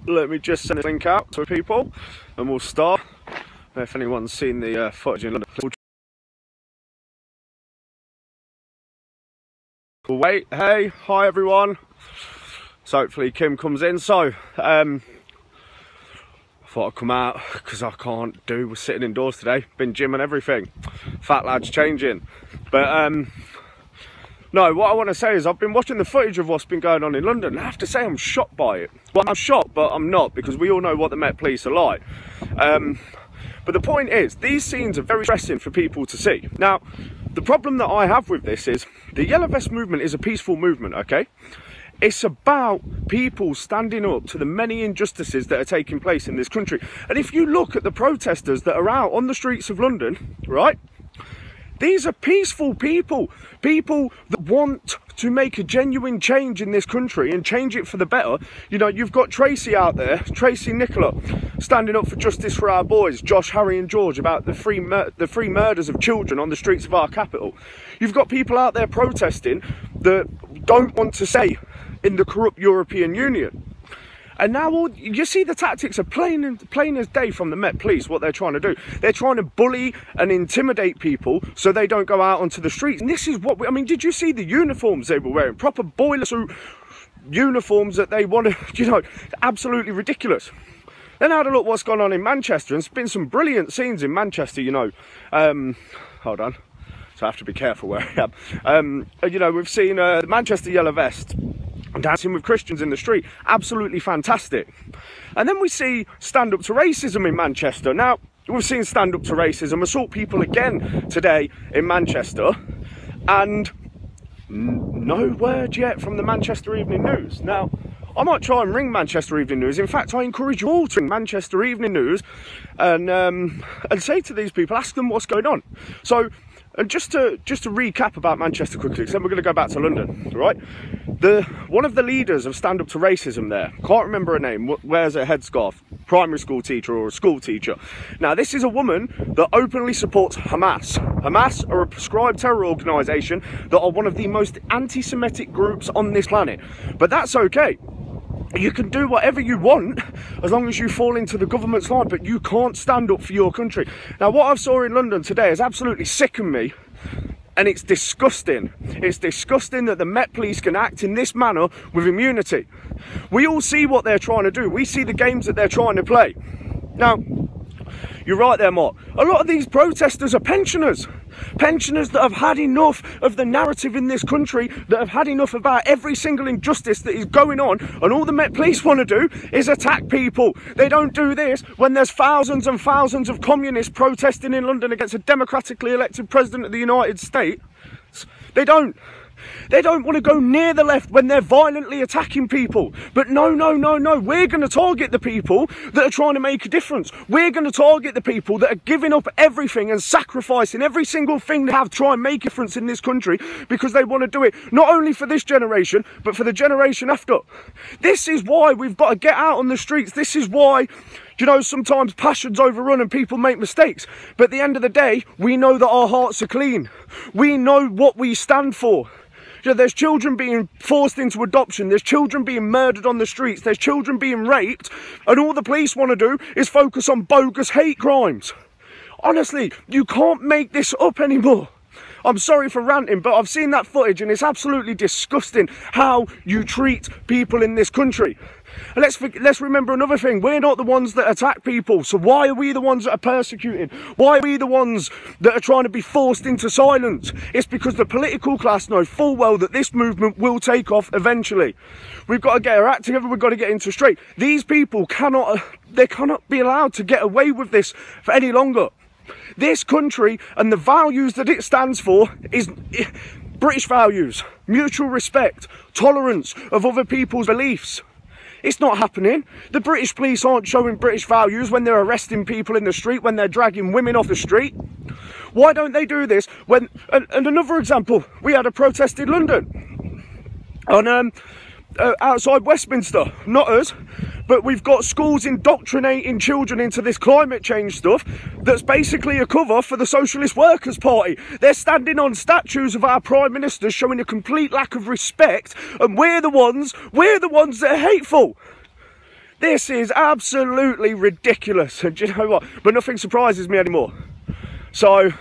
let me just send a link out to people and we'll start. If anyone's seen the footage in London. Wait, hey, hi everyone. So hopefully Kim comes in. So I thought I'd come out because I can't do with sitting indoors today. Been gym and everything. Fat lad's changing. But no, what I want to say is I've been watching the footage of what's been going on in London. I have to say I'm shocked by it. Well, I'm shocked, but I'm not, because we all know what the Met Police are like. But the point is, these scenes are very stressing for people to see. Now, the problem that I have with this is the Yellow Vest movement is a peaceful movement, okay? It's about people standing up to the many injustices that are taking place in this country. And if you look at the protesters that are out on the streets of London, right? These are peaceful people, people that want to make a genuine change in this country and change it for the better. You know, you've got Tracy out there, Tracy Nicola, standing up for justice for our boys, Josh, Harry and George, about the free murders of children on the streets of our capital. You've got people out there protesting that don't want to stay in the corrupt European Union. And now you see the tactics are plain as day from the Met Police, what they're trying to do. They're trying to bully and intimidate people so they don't go out onto the streets. And this is what, I mean, did you see the uniforms they were wearing? Proper boiler suit uniforms that they want to, you know, absolutely ridiculous. Then I had a look what's gone on in Manchester, and it's been some brilliant scenes in Manchester, you know. Hold on, so I have to be careful where I am. You know, we've seen the Manchester Yellow Vest dancing with Christians in the street, absolutely fantastic. And then we see Stand Up to Racism in Manchester. Now, we've seen Stand Up to Racism assault people again today in Manchester, and no word yet from the Manchester Evening News. Now, I might try and ring Manchester Evening News. In fact, I encourage you all to ring Manchester Evening News and say to these people, ask them what's going on. So, and just to recap about Manchester quickly, because then we're going to go back to London, right? One of the leaders of Stand Up to Racism there, can't remember her name, wears a headscarf, primary school teacher or a school teacher. Now, this is a woman that openly supports Hamas. Hamas are a prescribed terror organisation that are one of the most anti-Semitic groups on this planet. But that's okay. You can do whatever you want as long as you fall into the government's line, but you can't stand up for your country. Now, what I saw in London today has absolutely sickened me, and it's disgusting. It's disgusting that the Met Police can act in this manner with immunity. We all see what they're trying to do. We see the games that they're trying to play. Now, you're right there, Mark. A lot of these protesters are pensioners. Pensioners that have had enough of the narrative in this country, that have had enough about every single injustice that is going on, and all the Met Police want to do is attack people. They don't do this when there's thousands and thousands of communists protesting in London against a democratically elected president of the United States. They don't. They don't want to go near the left when they're violently attacking people. But no, no, no, no. We're going to target the people that are trying to make a difference. We're going to target the people that are giving up everything and sacrificing every single thing they have to try and make a difference in this country, because they want to do it not only for this generation, but for the generation after. This is why we've got to get out on the streets. This is why, you know, sometimes passions overrun and people make mistakes. But at the end of the day, we know that our hearts are clean. We know what we stand for. You know, there's children being forced into adoption, there's children being murdered on the streets, there's children being raped, and all the police want to do is focus on bogus hate crimes. Honestly, you can't make this up anymore. I'm sorry for ranting, but I've seen that footage and it's absolutely disgusting how you treat people in this country. And let's remember another thing. We're not the ones that attack people, so why are we the ones that are persecuting? Why are we the ones that are trying to be forced into silence? It's because the political class know full well that this movement will take off eventually. We've got to get our act together, we've got to get into straight. These people cannot be allowed to get away with this for any longer. This country and the values that it stands for is British values, mutual respect, tolerance of other people's beliefs. It's not happening. The British police aren't showing British values when they're arresting people in the street, when they're dragging women off the street. Why don't they do this when... And another example, we had a protest in London on outside Westminster, not us, but we've got schools indoctrinating children into this climate change stuff that's basically a cover for the Socialist Workers' Party. They're standing on statues of our Prime Minister showing a complete lack of respect, and we're the ones that are hateful. This is absolutely ridiculous. And do you know what? But nothing surprises me anymore. So,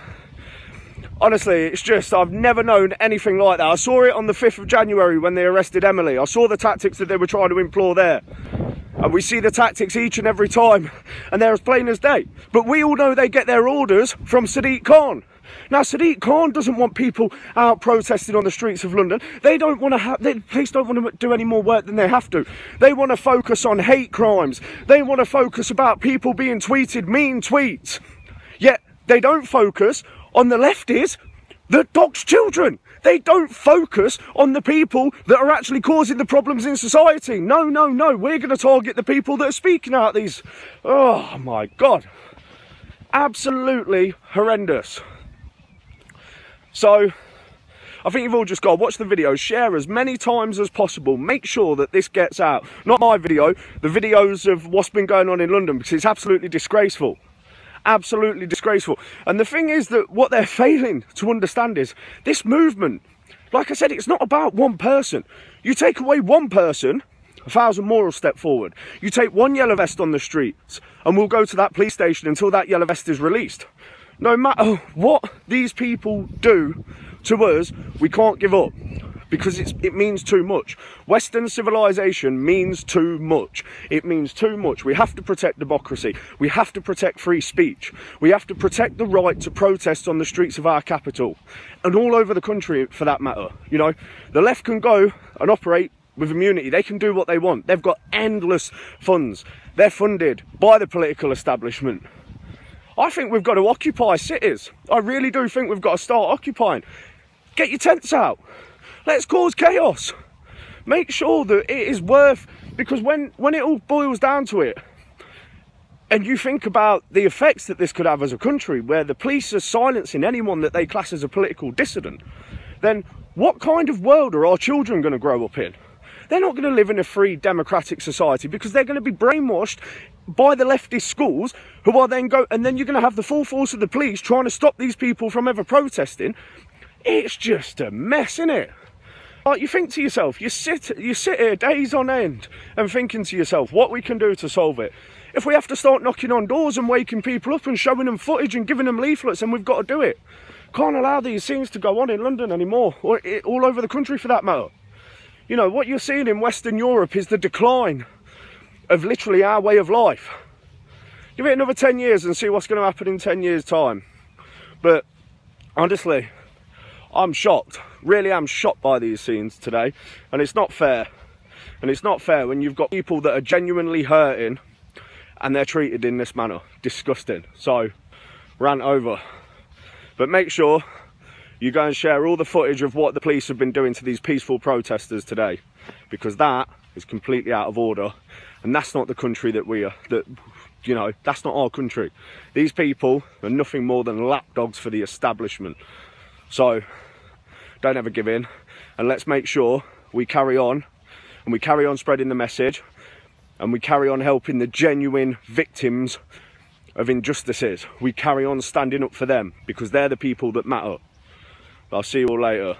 honestly, it's just, I've never known anything like that. I saw it on the 5th of January when they arrested Emily. I saw the tactics that they were trying to employ there. And we see the tactics each and every time. And they're as plain as day. But we all know they get their orders from Sadiq Khan. Now, Sadiq Khan doesn't want people out protesting on the streets of London. They don't want to have, the police don't want to do any more work than they have to. They want to focus on hate crimes. They want to focus about people being tweeted mean tweets. Yet, they don't focus on the lefties that dox children. They don't focus on the people that are actually causing the problems in society. No, no, no. We're going to target the people that are speaking out these. Oh, my God. Absolutely horrendous. So, I think you've all just got to watch the video, share as many times as possible, make sure that this gets out. Not my video, the videos of what's been going on in London, because it's absolutely disgraceful. Absolutely disgraceful. And the thing is that what they're failing to understand is this movement, like I said, it's not about one person. You take away one person, 1,000 more will step forward. You take one yellow vest on the streets and we'll go to that police station until that yellow vest is released. No matter what these people do to us, we can't give up, because it means too much. Western civilization means too much. It means too much. We have to protect democracy. We have to protect free speech. We have to protect the right to protest on the streets of our capital, and all over the country for that matter. You know, the left can go and operate with immunity. They can do what they want. They've got endless funds. They're funded by the political establishment. I think we've got to occupy cities. I really do think we've got to start occupying. Get your tents out. Let's cause chaos. Make sure that it is worth, because when it all boils down to it, and you think about the effects that this could have as a country, where the police are silencing anyone that they class as a political dissident, then what kind of world are our children going to grow up in? They're not going to live in a free democratic society, because they're going to be brainwashed by the leftist schools, who are then and then you're going to have the full force of the police trying to stop these people from ever protesting. It's just a mess, isn't it? Like, you think to yourself, you sit here days on end and thinking to yourself what we can do to solve it. If we have to start knocking on doors and waking people up and showing them footage and giving them leaflets, then we've got to do it. Can't allow these things to go on in London anymore, or all over the country for that matter. You know, what you're seeing in Western Europe is the decline of literally our way of life. Give it another 10 years and see what's going to happen in 10 years' time. But honestly, I'm shocked. Really am shocked by these scenes today. And it's not fair. And it's not fair when you've got people that are genuinely hurting and they're treated in this manner. Disgusting. So, rant over. But make sure you go and share all the footage of what the police have been doing to these peaceful protesters today, because that is completely out of order, and that's not the country that we are, you know, that's not our country. These people are nothing more than lapdogs for the establishment. So don't ever give in, and let's make sure we carry on, and we carry on spreading the message, and we carry on helping the genuine victims of injustices. We carry on standing up for them, because they're the people that matter. I'll see you all later.